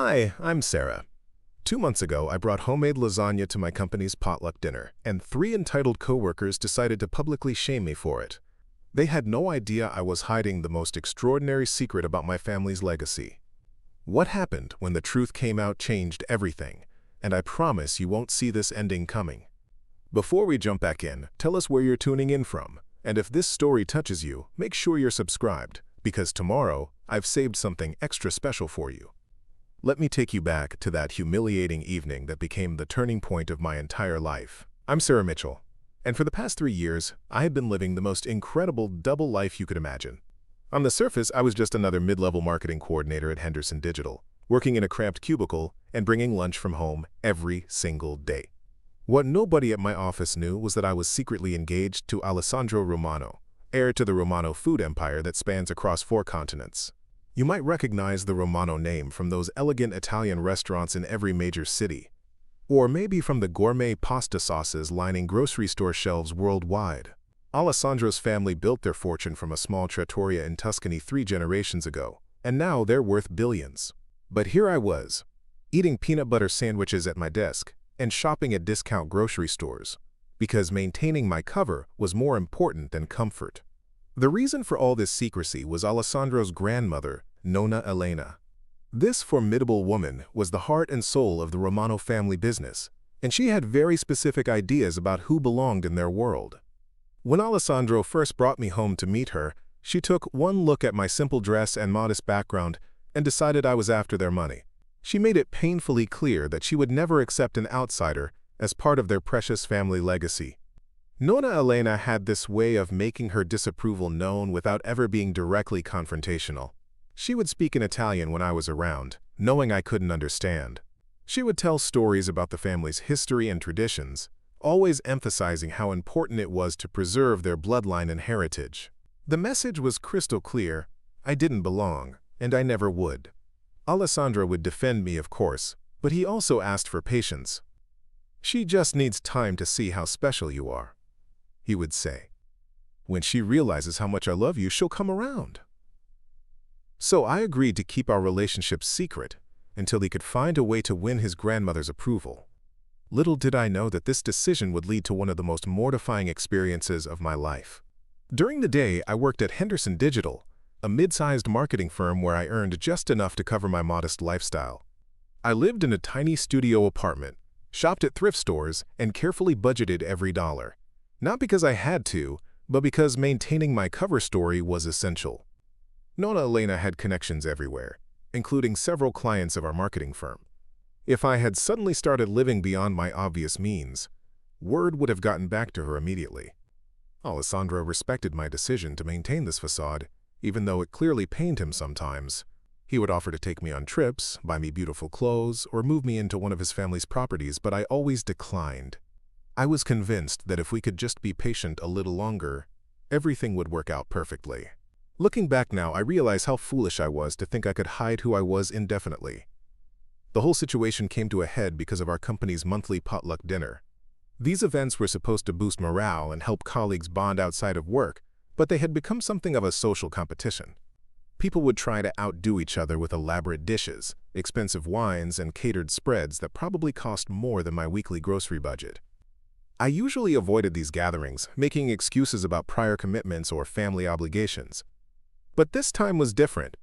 Hi, I'm Sarah. 2 months ago, I brought homemade lasagna to my company's potluck dinner, and 3 entitled coworkers decided to publicly shame me for it. They had no idea I was hiding the most extraordinary secret about my family's legacy. What happened when the truth came out changed everything, and I promise you won't see this ending coming. Before we jump back in, tell us where you're tuning in from, and if this story touches you, make sure you're subscribed, because tomorrow, I've saved something extra special for you. Let me take you back to that humiliating evening that became the turning point of my entire life. I'm Sarah Mitchell, and for the past 3 years, I have been living the most incredible double life you could imagine. On the surface, I was just another mid-level marketing coordinator at Henderson Digital, working in a cramped cubicle and bringing lunch from home every single day. What nobody at my office knew was that I was secretly engaged to Alessandro Romano, heir to the Romano food empire that spans across 4 continents. You might recognize the Romano name from those elegant Italian restaurants in every major city, or maybe from the gourmet pasta sauces lining grocery store shelves worldwide. Alessandro's family built their fortune from a small trattoria in Tuscany 3 generations ago, and now they're worth billions. But here I was, eating peanut butter sandwiches at my desk and shopping at discount grocery stores, because maintaining my cover was more important than comfort. The reason for all this secrecy was Alessandro's grandmother, Nonna Elena. This formidable woman was the heart and soul of the Romano family business, and she had very specific ideas about who belonged in their world. When Alessandro first brought me home to meet her, she took one look at my simple dress and modest background and decided I was after their money. She made it painfully clear that she would never accept an outsider as part of their precious family legacy. Nonna Elena had this way of making her disapproval known without ever being directly confrontational. She would speak in Italian when I was around, knowing I couldn't understand. She would tell stories about the family's history and traditions, always emphasizing how important it was to preserve their bloodline and heritage. The message was crystal clear: I didn't belong, and I never would. Alessandro would defend me, of course, but he also asked for patience. "She just needs time to see how special you are," he would say. "When she realizes how much I love you, she'll come around." So I agreed to keep our relationship secret until he could find a way to win his grandmother's approval. Little did I know that this decision would lead to one of the most mortifying experiences of my life. During the day, I worked at Henderson Digital, a mid-sized marketing firm where I earned just enough to cover my modest lifestyle. I lived in a tiny studio apartment, shopped at thrift stores, and carefully budgeted every dollar. Not because I had to, but because maintaining my cover story was essential. Nonna Elena had connections everywhere, including several clients of our marketing firm. If I had suddenly started living beyond my obvious means, word would have gotten back to her immediately. Alessandro respected my decision to maintain this facade, even though it clearly pained him sometimes. He would offer to take me on trips, buy me beautiful clothes, or move me into one of his family's properties, but I always declined. I was convinced that if we could just be patient a little longer, everything would work out perfectly. Looking back now, I realize how foolish I was to think I could hide who I was indefinitely. The whole situation came to a head because of our company's monthly potluck dinner. These events were supposed to boost morale and help colleagues bond outside of work, but they had become something of a social competition. People would try to outdo each other with elaborate dishes, expensive wines, and catered spreads that probably cost more than my weekly grocery budget. I usually avoided these gatherings, making excuses about prior commitments or family obligations. But this time was different.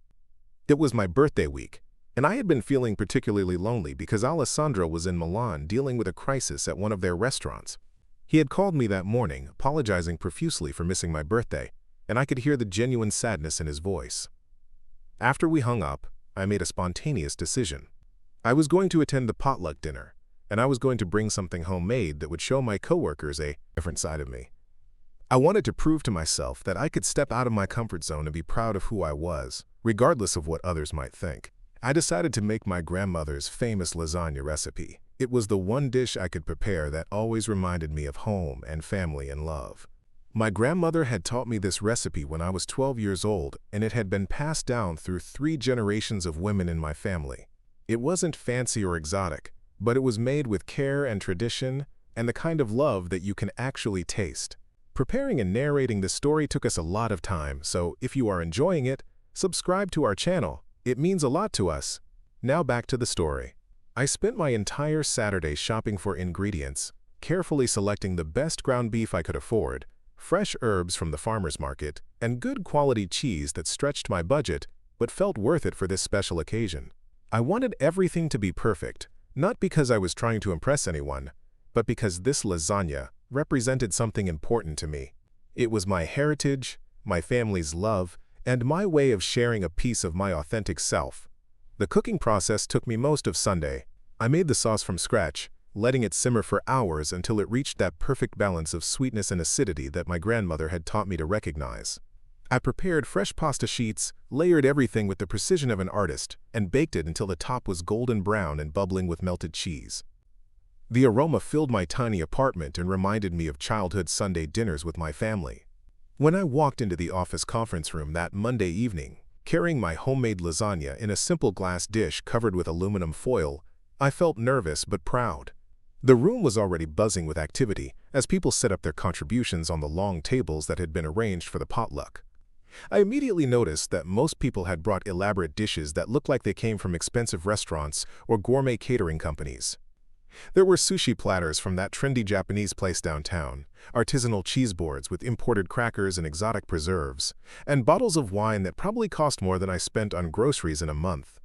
It was my birthday week, and I had been feeling particularly lonely because Alessandro was in Milan dealing with a crisis at one of their restaurants. He had called me that morning, apologizing profusely for missing my birthday, and I could hear the genuine sadness in his voice. After we hung up, I made a spontaneous decision. I was going to attend the potluck dinner, and I was going to bring something homemade that would show my coworkers a different side of me. I wanted to prove to myself that I could step out of my comfort zone and be proud of who I was, regardless of what others might think. I decided to make my grandmother's famous lasagna recipe. It was the one dish I could prepare that always reminded me of home and family and love. My grandmother had taught me this recipe when I was 12 years old, and it had been passed down through 3 generations of women in my family. It wasn't fancy or exotic, but it was made with care and tradition and the kind of love that you can actually taste. Preparing and narrating this story took us a lot of time, so if you are enjoying it, subscribe to our channel. It means a lot to us. Now back to the story. I spent my entire Saturday shopping for ingredients, carefully selecting the best ground beef I could afford, fresh herbs from the farmer's market, and good quality cheese that stretched my budget but felt worth it for this special occasion. I wanted everything to be perfect, not because I was trying to impress anyone, but because this lasagna represented something important to me. It was my heritage, my family's love, and my way of sharing a piece of my authentic self. The cooking process took me most of Sunday. I made the sauce from scratch, letting it simmer for hours until it reached that perfect balance of sweetness and acidity that my grandmother had taught me to recognize. I prepared fresh pasta sheets, layered everything with the precision of an artist, and baked it until the top was golden brown and bubbling with melted cheese. The aroma filled my tiny apartment and reminded me of childhood Sunday dinners with my family. When I walked into the office conference room that Monday evening, carrying my homemade lasagna in a simple glass dish covered with aluminum foil, I felt nervous but proud. The room was already buzzing with activity as people set up their contributions on the long tables that had been arranged for the potluck. I immediately noticed that most people had brought elaborate dishes that looked like they came from expensive restaurants or gourmet catering companies. There were sushi platters from that trendy Japanese place downtown, artisanal cheese boards with imported crackers and exotic preserves, and bottles of wine that probably cost more than I spent on groceries in a month.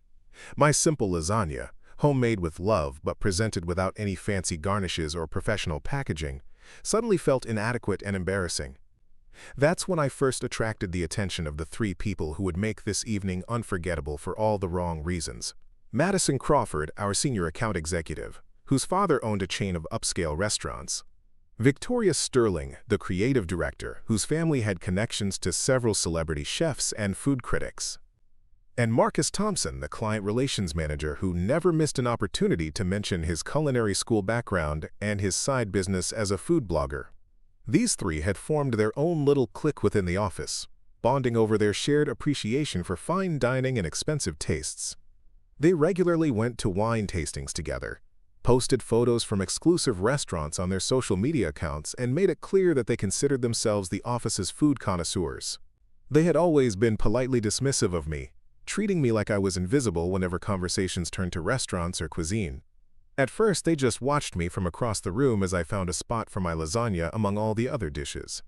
My simple lasagna, homemade with love but presented without any fancy garnishes or professional packaging, suddenly felt inadequate and embarrassing. That's when I first attracted the attention of the three people who would make this evening unforgettable for all the wrong reasons. Madison Crawford, our senior account executive, whose father owned a chain of upscale restaurants. Victoria Sterling, the creative director, whose family had connections to several celebrity chefs and food critics. And Marcus Thompson, the client relations manager who never missed an opportunity to mention his culinary school background and his side business as a food blogger. These three had formed their own little clique within the office, bonding over their shared appreciation for fine dining and expensive tastes. They regularly went to wine tastings together, posted photos from exclusive restaurants on their social media accounts, and made it clear that they considered themselves the office's food connoisseurs. They had always been politely dismissive of me, treating me like I was invisible whenever conversations turned to restaurants or cuisine. At first, they just watched me from across the room as I found a spot for my lasagna among all the other dishes.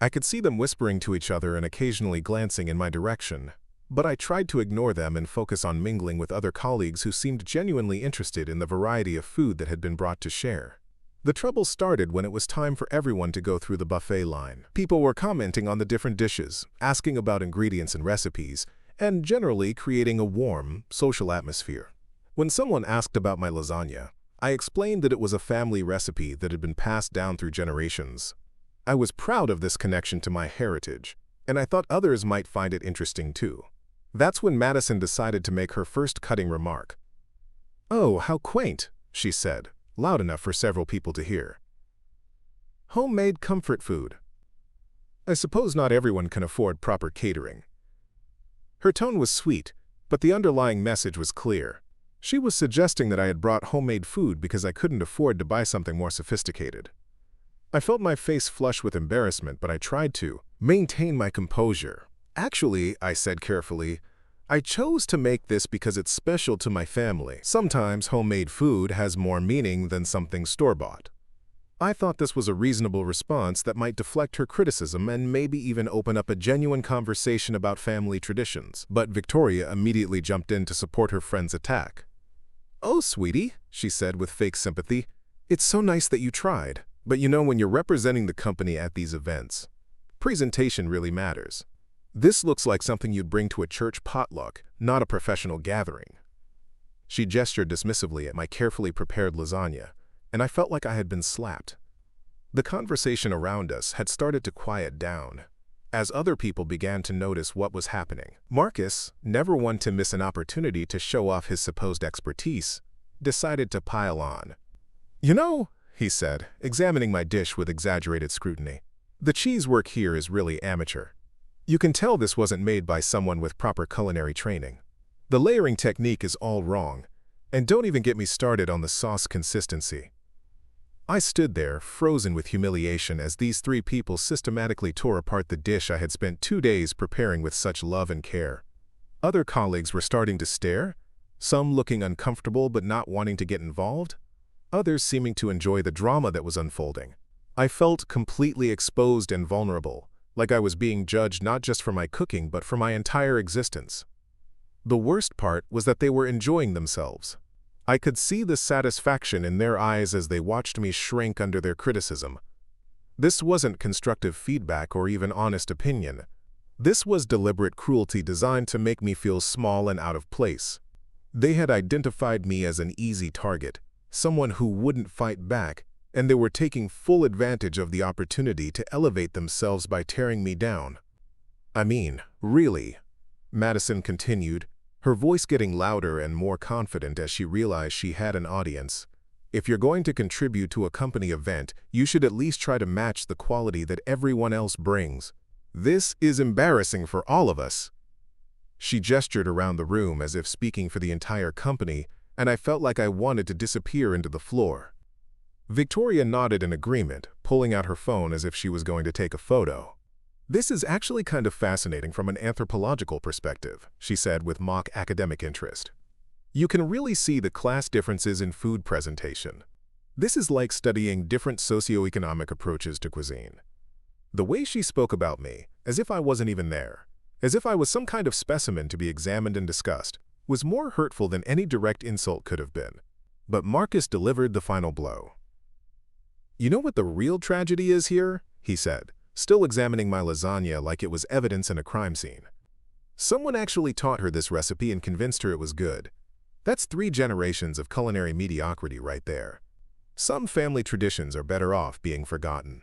I could see them whispering to each other and occasionally glancing in my direction, but I tried to ignore them and focus on mingling with other colleagues who seemed genuinely interested in the variety of food that had been brought to share. The trouble started when it was time for everyone to go through the buffet line. People were commenting on the different dishes, asking about ingredients and recipes, and generally creating a warm, social atmosphere. When someone asked about my lasagna, I explained that it was a family recipe that had been passed down through generations. I was proud of this connection to my heritage, and I thought others might find it interesting too. That's when Madison decided to make her first cutting remark. "Oh, how quaint," she said, loud enough for several people to hear. "Homemade comfort food. I suppose not everyone can afford proper catering." Her tone was sweet, but the underlying message was clear. She was suggesting that I had brought homemade food because I couldn't afford to buy something more sophisticated. I felt my face flush with embarrassment, but I tried to maintain my composure. "Actually," I said carefully, "I chose to make this because it's special to my family. Sometimes homemade food has more meaning than something store-bought." I thought this was a reasonable response that might deflect her criticism and maybe even open up a genuine conversation about family traditions. But Victoria immediately jumped in to support her friend's attack. "Oh, sweetie," she said with fake sympathy, "it's so nice that you tried. But you know, when you're representing the company at these events, presentation really matters. This looks like something you'd bring to a church potluck, not a professional gathering." She gestured dismissively at my carefully prepared lasagna, and I felt like I had been slapped. The conversation around us had started to quiet down, as other people began to notice what was happening. Marcus, never one to miss an opportunity to show off his supposed expertise, decided to pile on. "You know," he said, examining my dish with exaggerated scrutiny, "the cheese work here is really amateur. You can tell this wasn't made by someone with proper culinary training. The layering technique is all wrong, and don't even get me started on the sauce consistency." I stood there, frozen with humiliation, as these three people systematically tore apart the dish I had spent 2 days preparing with such love and care. Other colleagues were starting to stare, some looking uncomfortable but not wanting to get involved, others seeming to enjoy the drama that was unfolding. I felt completely exposed and vulnerable, like I was being judged not just for my cooking but for my entire existence. The worst part was that they were enjoying themselves. I could see the satisfaction in their eyes as they watched me shrink under their criticism. This wasn't constructive feedback or even honest opinion. This was deliberate cruelty designed to make me feel small and out of place. They had identified me as an easy target, someone who wouldn't fight back, and they were taking full advantage of the opportunity to elevate themselves by tearing me down. I mean, really, Madison continued, her voice getting louder and more confident as she realized she had an audience. If you're going to contribute to a company event, you should at least try to match the quality that everyone else brings. This is embarrassing for all of us. She gestured around the room as if speaking for the entire company, and I felt like I wanted to disappear into the floor. Victoria nodded in agreement, pulling out her phone as if she was going to take a photo. "This is actually kind of fascinating from an anthropological perspective," she said with mock academic interest. "You can really see the class differences in food presentation. This is like studying different socioeconomic approaches to cuisine." The way she spoke about me, as if I wasn't even there, as if I was some kind of specimen to be examined and discussed, was more hurtful than any direct insult could have been. But Marcus delivered the final blow. "You know what the real tragedy is here?" he said, still examining my lasagna like it was evidence in a crime scene. "Someone actually taught her this recipe and convinced her it was good. That's 3 generations of culinary mediocrity right there. Some family traditions are better off being forgotten.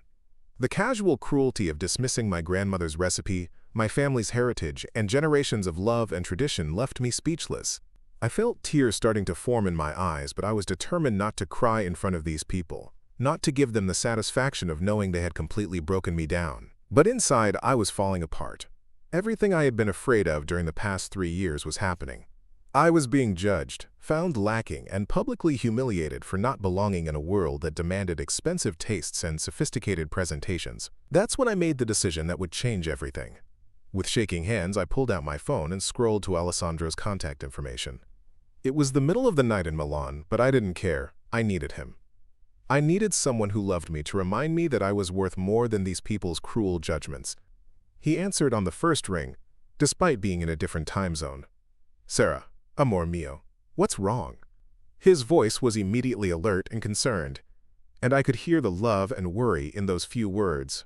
The casual cruelty of dismissing my grandmother's recipe, my family's heritage, and generations of love and tradition left me speechless. I felt tears starting to form in my eyes, but I was determined not to cry in front of these people, not to give them the satisfaction of knowing they had completely broken me down. But inside, I was falling apart. Everything I had been afraid of during the past 3 years was happening. I was being judged, found lacking, and publicly humiliated for not belonging in a world that demanded expensive tastes and sophisticated presentations. That's when I made the decision that would change everything. With shaking hands, I pulled out my phone and scrolled to Alessandro's contact information. It was the middle of the night in Milan, but I didn't care. I needed him. I needed someone who loved me to remind me that I was worth more than these people's cruel judgments. He answered on the first ring, despite being in a different time zone. "Sarah, amor mio, what's wrong?" His voice was immediately alert and concerned, and I could hear the love and worry in those few words.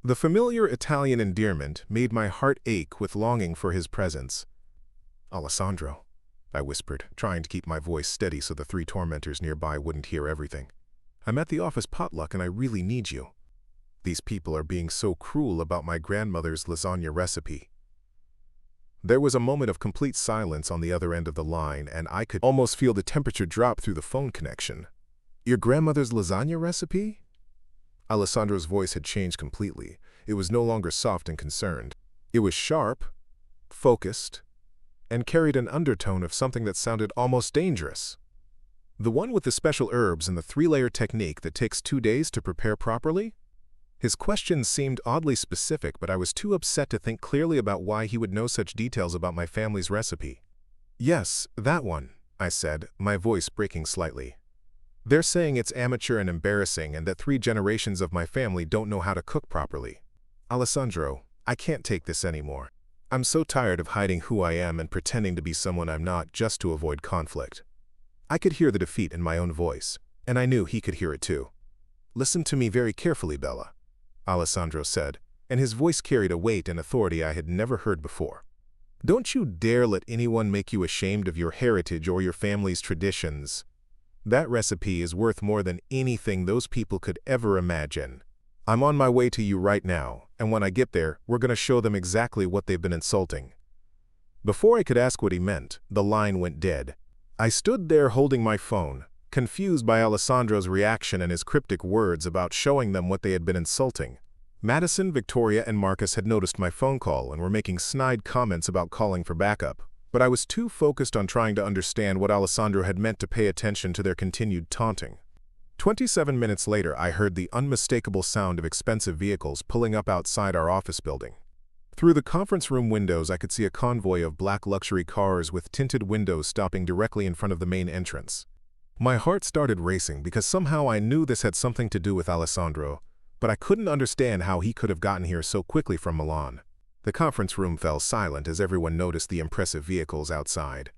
The familiar Italian endearment made my heart ache with longing for his presence. "Alessandro," I whispered, trying to keep my voice steady so the 3 tormentors nearby wouldn't hear everything. "I'm at the office potluck and I really need you. These people are being so cruel about my grandmother's lasagna recipe." There was a moment of complete silence on the other end of the line, and I could almost feel the temperature drop through the phone connection. "Your grandmother's lasagna recipe?" Alessandro's voice had changed completely. It was no longer soft and concerned. It was sharp, focused, and carried an undertone of something that sounded almost dangerous. "The one with the special herbs and the 3-layer technique that takes 2 days to prepare properly?" His question seemed oddly specific, but I was too upset to think clearly about why he would know such details about my family's recipe. "Yes, that one," I said, my voice breaking slightly. "They're saying it's amateur and embarrassing and that 3 generations of my family don't know how to cook properly. Alessandro, I can't take this anymore. I'm so tired of hiding who I am and pretending to be someone I'm not just to avoid conflict." I could hear the defeat in my own voice, and I knew he could hear it too. "Listen to me very carefully, Bella," Alessandro said, and his voice carried a weight and authority I had never heard before. "Don't you dare let anyone make you ashamed of your heritage or your family's traditions. That recipe is worth more than anything those people could ever imagine. I'm on my way to you right now, and when I get there, we're going to show them exactly what they've been insulting." Before I could ask what he meant, the line went dead. I stood there holding my phone, confused by Alessandro's reaction and his cryptic words about showing them what they had been insulting. Madison, Victoria, and Marcus had noticed my phone call and were making snide comments about calling for backup, but I was too focused on trying to understand what Alessandro had meant to pay attention to their continued taunting. 27 minutes later, I heard the unmistakable sound of expensive vehicles pulling up outside our office building. Through the conference room windows, I could see a convoy of black luxury cars with tinted windows stopping directly in front of the main entrance. My heart started racing because somehow I knew this had something to do with Alessandro, but I couldn't understand how he could have gotten here so quickly from Milan. The conference room fell silent as everyone noticed the impressive vehicles outside.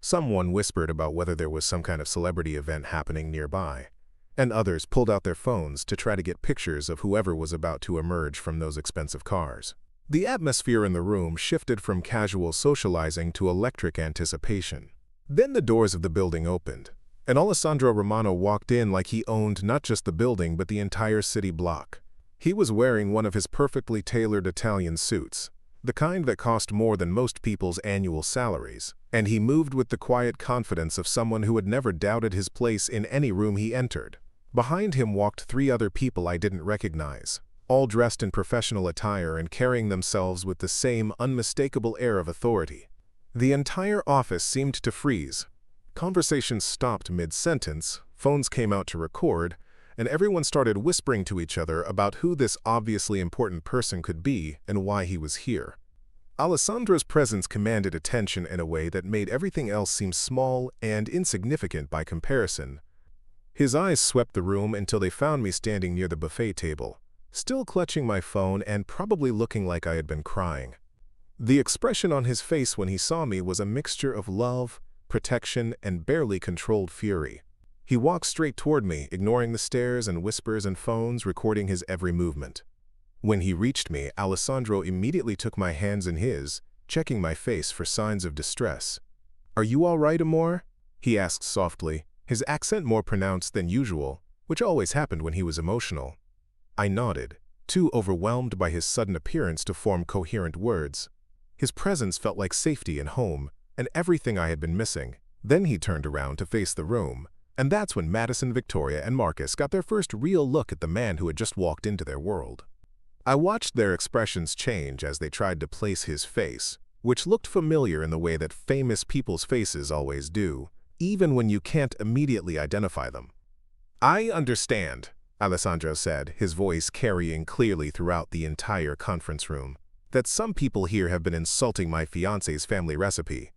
Someone whispered about whether there was some kind of celebrity event happening nearby, and others pulled out their phones to try to get pictures of whoever was about to emerge from those expensive cars. The atmosphere in the room shifted from casual socializing to electric anticipation. Then the doors of the building opened, and Alessandro Romano walked in like he owned not just the building but the entire city block. He was wearing one of his perfectly tailored Italian suits, the kind that cost more than most people's annual salaries, and he moved with the quiet confidence of someone who had never doubted his place in any room he entered. Behind him walked 3 other people I didn't recognize, all dressed in professional attire and carrying themselves with the same unmistakable air of authority. The entire office seemed to freeze. Conversations stopped mid-sentence, phones came out to record, and everyone started whispering to each other about who this obviously important person could be and why he was here. Alessandro's presence commanded attention in a way that made everything else seem small and insignificant by comparison. His eyes swept the room until they found me standing near the buffet table, still clutching my phone and probably looking like I had been crying. The expression on his face when he saw me was a mixture of love, protection, and barely controlled fury. He walked straight toward me, ignoring the stares and whispers and phones, recording his every movement. When he reached me, Alessandro immediately took my hands in his, checking my face for signs of distress. "Are you all right, Amor?" he asked softly, his accent more pronounced than usual, which always happened when he was emotional. I nodded, too overwhelmed by his sudden appearance to form coherent words. His presence felt like safety and home, and everything I had been missing. Then he turned around to face the room, and that's when Madison, Victoria, and Marcus got their first real look at the man who had just walked into their world. I watched their expressions change as they tried to place his face, which looked familiar in the way that famous people's faces always do, even when you can't immediately identify them. "I understand," Alessandro said, his voice carrying clearly throughout the entire conference room, "that some people here have been insulting my fiancé's family recipe."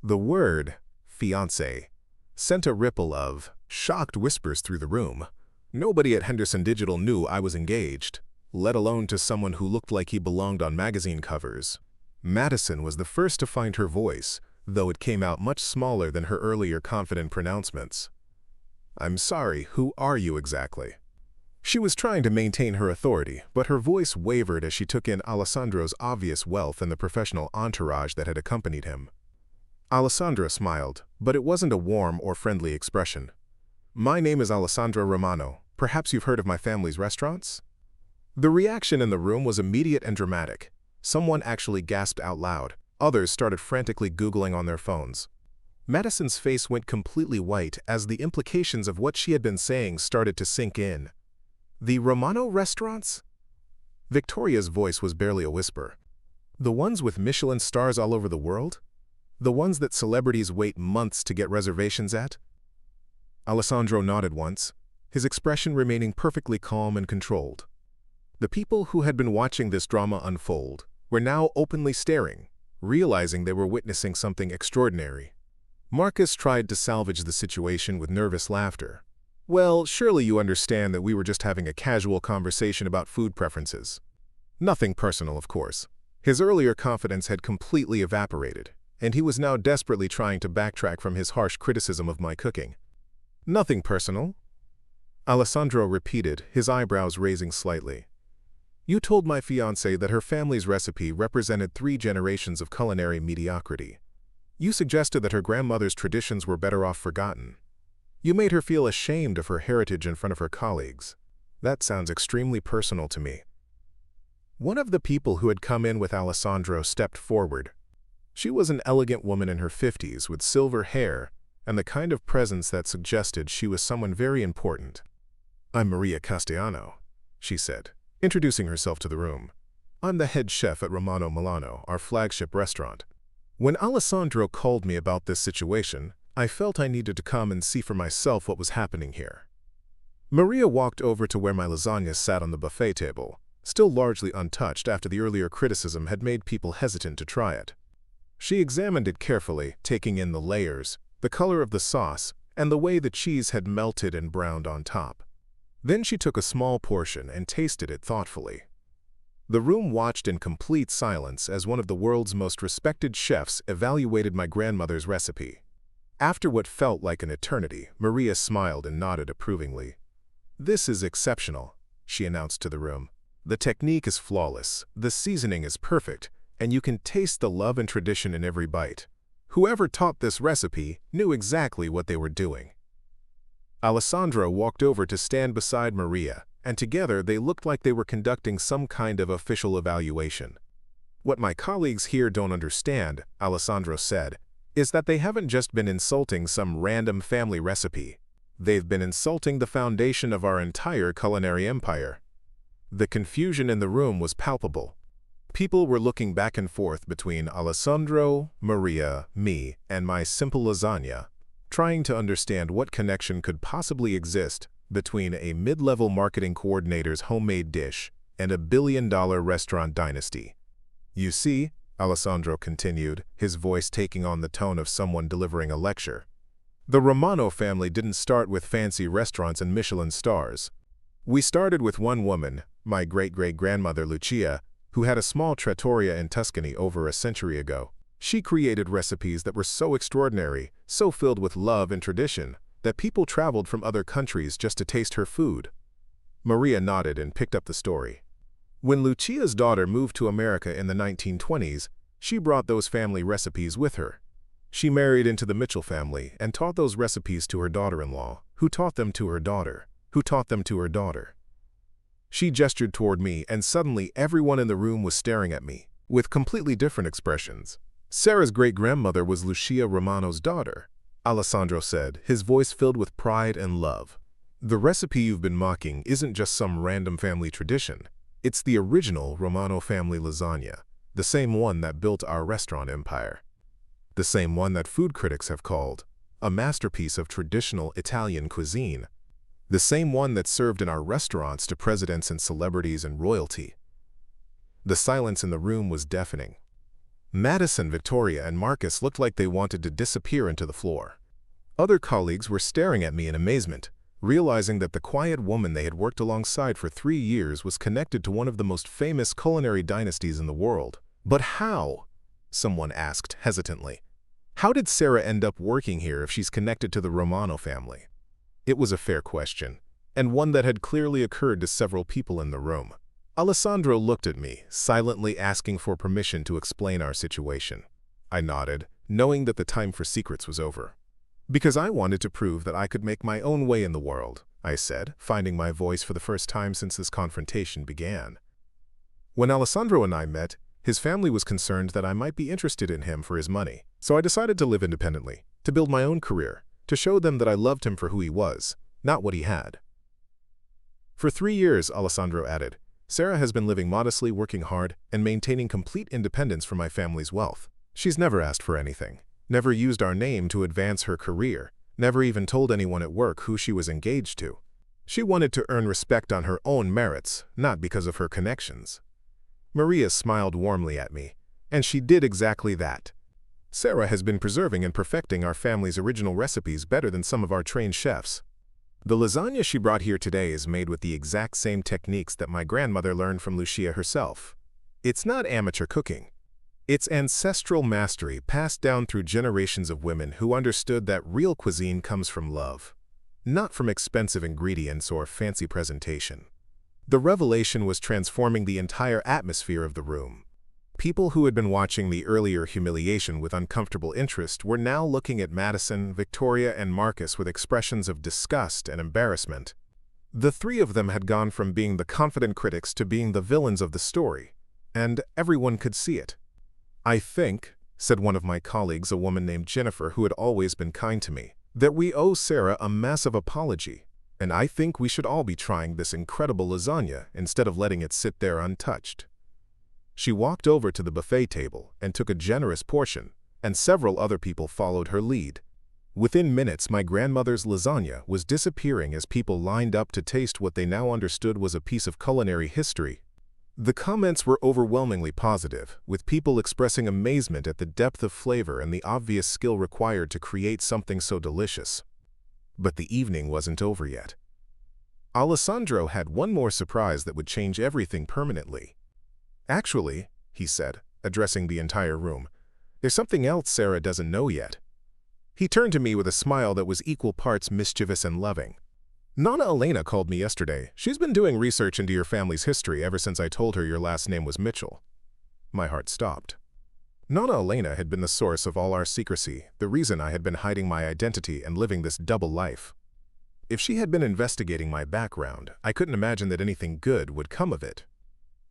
The word, fiancé, sent a ripple of shocked whispers through the room. Nobody at Henderson Digital knew I was engaged, let alone to someone who looked like he belonged on magazine covers. Madison was the first to find her voice, though it came out much smaller than her earlier confident pronouncements. "I'm sorry, who are you exactly?" She was trying to maintain her authority, but her voice wavered as she took in Alessandro's obvious wealth and the professional entourage that had accompanied him. Alessandro smiled, but it wasn't a warm or friendly expression. "My name is Alessandro Romano. Perhaps you've heard of my family's restaurants?" The reaction in the room was immediate and dramatic. Someone actually gasped out loud. Others started frantically Googling on their phones. Madison's face went completely white as the implications of what she had been saying started to sink in. "The Romano restaurants?" Victoria's voice was barely a whisper. "The ones with Michelin stars all over the world? The ones that celebrities wait months to get reservations at?" Alessandro nodded once, his expression remaining perfectly calm and controlled. The people who had been watching this drama unfold were now openly staring, realizing they were witnessing something extraordinary. Marcus tried to salvage the situation with nervous laughter. "Well, surely you understand that we were just having a casual conversation about food preferences." Nothing personal, of course. His earlier confidence had completely evaporated, and he was now desperately trying to backtrack from his harsh criticism of my cooking. "Nothing personal?" Alessandro repeated, his eyebrows raising slightly. "You told my fiancée that her family's recipe represented 3 generations of culinary mediocrity. You suggested that her grandmother's traditions were better off forgotten. You made her feel ashamed of her heritage in front of her colleagues. That sounds extremely personal to me." One of the people who had come in with Alessandro stepped forward. She was an elegant woman in her 50s with silver hair and the kind of presence that suggested she was someone very important. "I'm Maria Castellano," she said, introducing herself to the room. "I'm the head chef at Romano Milano, our flagship restaurant. When Alessandro called me about this situation, I felt I needed to come and see for myself what was happening here." Maria walked over to where my lasagna sat on the buffet table, still largely untouched after the earlier criticism had made people hesitant to try it. She examined it carefully, taking in the layers, the color of the sauce, and the way the cheese had melted and browned on top. Then she took a small portion and tasted it thoughtfully. The room watched in complete silence as one of the world's most respected chefs evaluated my grandmother's recipe. After what felt like an eternity, Maria smiled and nodded approvingly. "This is exceptional," she announced to the room. "The technique is flawless, the seasoning is perfect, and you can taste the love and tradition in every bite. Whoever taught this recipe knew exactly what they were doing." Alessandro walked over to stand beside Maria, and together they looked like they were conducting some kind of official evaluation. "What my colleagues here don't understand," Alessandro said, "is that they haven't just been insulting some random family recipe. They've been insulting the foundation of our entire culinary empire." The confusion in the room was palpable. People were looking back and forth between Alessandro, Maria, me, and my simple lasagna, trying to understand what connection could possibly exist between a mid-level marketing coordinator's homemade dish and a billion-dollar restaurant dynasty. "You see," Alessandro continued, his voice taking on the tone of someone delivering a lecture, "the Romano family didn't start with fancy restaurants and Michelin stars. We started with one woman, my great-great-grandmother Lucia, who had a small trattoria in Tuscany over a century ago. She created recipes that were so extraordinary, so filled with love and tradition, that people traveled from other countries just to taste her food." Maria nodded and picked up the story. "When Lucia's daughter moved to America in the 1920s, she brought those family recipes with her. She married into the Mitchell family and taught those recipes to her daughter-in-law, who taught them to her daughter, who taught them to her daughter." She gestured toward me, and suddenly everyone in the room was staring at me, with completely different expressions. "Sarah's great-grandmother was Lucia Romano's daughter," Alessandro said, his voice filled with pride and love. "The recipe you've been mocking isn't just some random family tradition. It's the original Romano family lasagna, the same one that built our restaurant empire. The same one that food critics have called a masterpiece of traditional Italian cuisine. The same one that's served in our restaurants to presidents and celebrities and royalty." The silence in the room was deafening. Madison, Victoria, and Marcus looked like they wanted to disappear into the floor. Other colleagues were staring at me in amazement, realizing that the quiet woman they had worked alongside for 3 years was connected to one of the most famous culinary dynasties in the world. "But how?" someone asked hesitantly. "How did Sarah end up working here if she's connected to the Romano family?" It was a fair question, and one that had clearly occurred to several people in the room. Alessandro looked at me, silently asking for permission to explain our situation. I nodded, knowing that the time for secrets was over. "Because I wanted to prove that I could make my own way in the world," I said, finding my voice for the first time since this confrontation began. When Alessandro and I met, his family was concerned that I might be interested in him for his money, so I decided to live independently, to build my own career, to show them that I loved him for who he was, not what he had. "For 3 years," Alessandro added, "Sarah has been living modestly, working hard, and maintaining complete independence from my family's wealth. She's never asked for anything, never used our name to advance her career, never even told anyone at work who she was engaged to. She wanted to earn respect on her own merits, not because of her connections." Maria smiled warmly at me, and she did exactly that. "Sarah has been preserving and perfecting our family's original recipes better than some of our trained chefs. The lasagna she brought here today is made with the exact same techniques that my grandmother learned from Lucia herself. It's not amateur cooking. It's ancestral mastery passed down through generations of women who understood that real cuisine comes from love, not from expensive ingredients or fancy presentation." The revelation was transforming the entire atmosphere of the room. People who had been watching the earlier humiliation with uncomfortable interest were now looking at Madison, Victoria, and Marcus with expressions of disgust and embarrassment. The 3 of them had gone from being the confident critics to being the villains of the story, and everyone could see it. "I think," said one of my colleagues, a woman named Jennifer who had always been kind to me, "that we owe Sarah a massive apology, and I think we should all be trying this incredible lasagna instead of letting it sit there untouched." She walked over to the buffet table and took a generous portion, and several other people followed her lead. Within minutes, my grandmother's lasagna was disappearing as people lined up to taste what they now understood was a piece of culinary history. The comments were overwhelmingly positive, with people expressing amazement at the depth of flavor and the obvious skill required to create something so delicious. But the evening wasn't over yet. Alessandro had one more surprise that would change everything permanently. "Actually," he said, addressing the entire room, "there's something else Sarah doesn't know yet." He turned to me with a smile that was equal parts mischievous and loving. "Nonna Elena called me yesterday. She's been doing research into your family's history ever since I told her your last name was Mitchell." My heart stopped. Nonna Elena had been the source of all our secrecy, the reason I had been hiding my identity and living this double life. If she had been investigating my background, I couldn't imagine that anything good would come of it.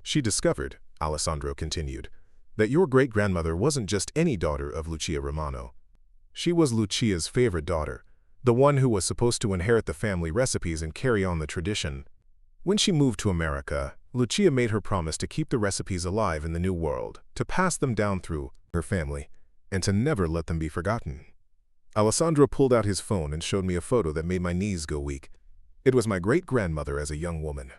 "She discovered," Alessandro continued, "that your great-grandmother wasn't just any daughter of Lucia Romano. She was Lucia's favorite daughter, the one who was supposed to inherit the family recipes and carry on the tradition. When she moved to America, Lucia made her promise to keep the recipes alive in the New World, to pass them down through her family, and to never let them be forgotten." Alessandro pulled out his phone and showed me a photo that made my knees go weak. It was my great-grandmother as a young woman,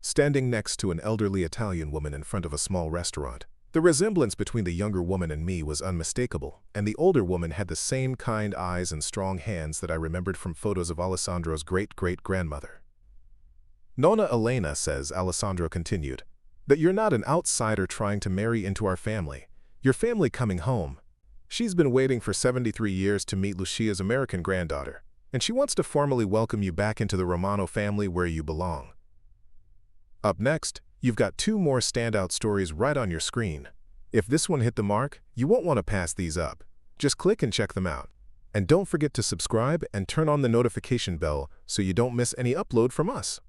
standing next to an elderly Italian woman in front of a small restaurant. The resemblance between the younger woman and me was unmistakable, and the older woman had the same kind eyes and strong hands that I remembered from photos of Alessandro's great-great-grandmother. "Nonna Elena says," Alessandro continued, "that you're not an outsider trying to marry into our family. Your family coming home. She's been waiting for 73 years to meet Lucia's American granddaughter, and she wants to formally welcome you back into the Romano family where you belong." Up next, you've got two more standout stories right on your screen. If this one hit the mark, you won't want to pass these up. Just click and check them out. And don't forget to subscribe and turn on the notification bell so you don't miss any upload from us.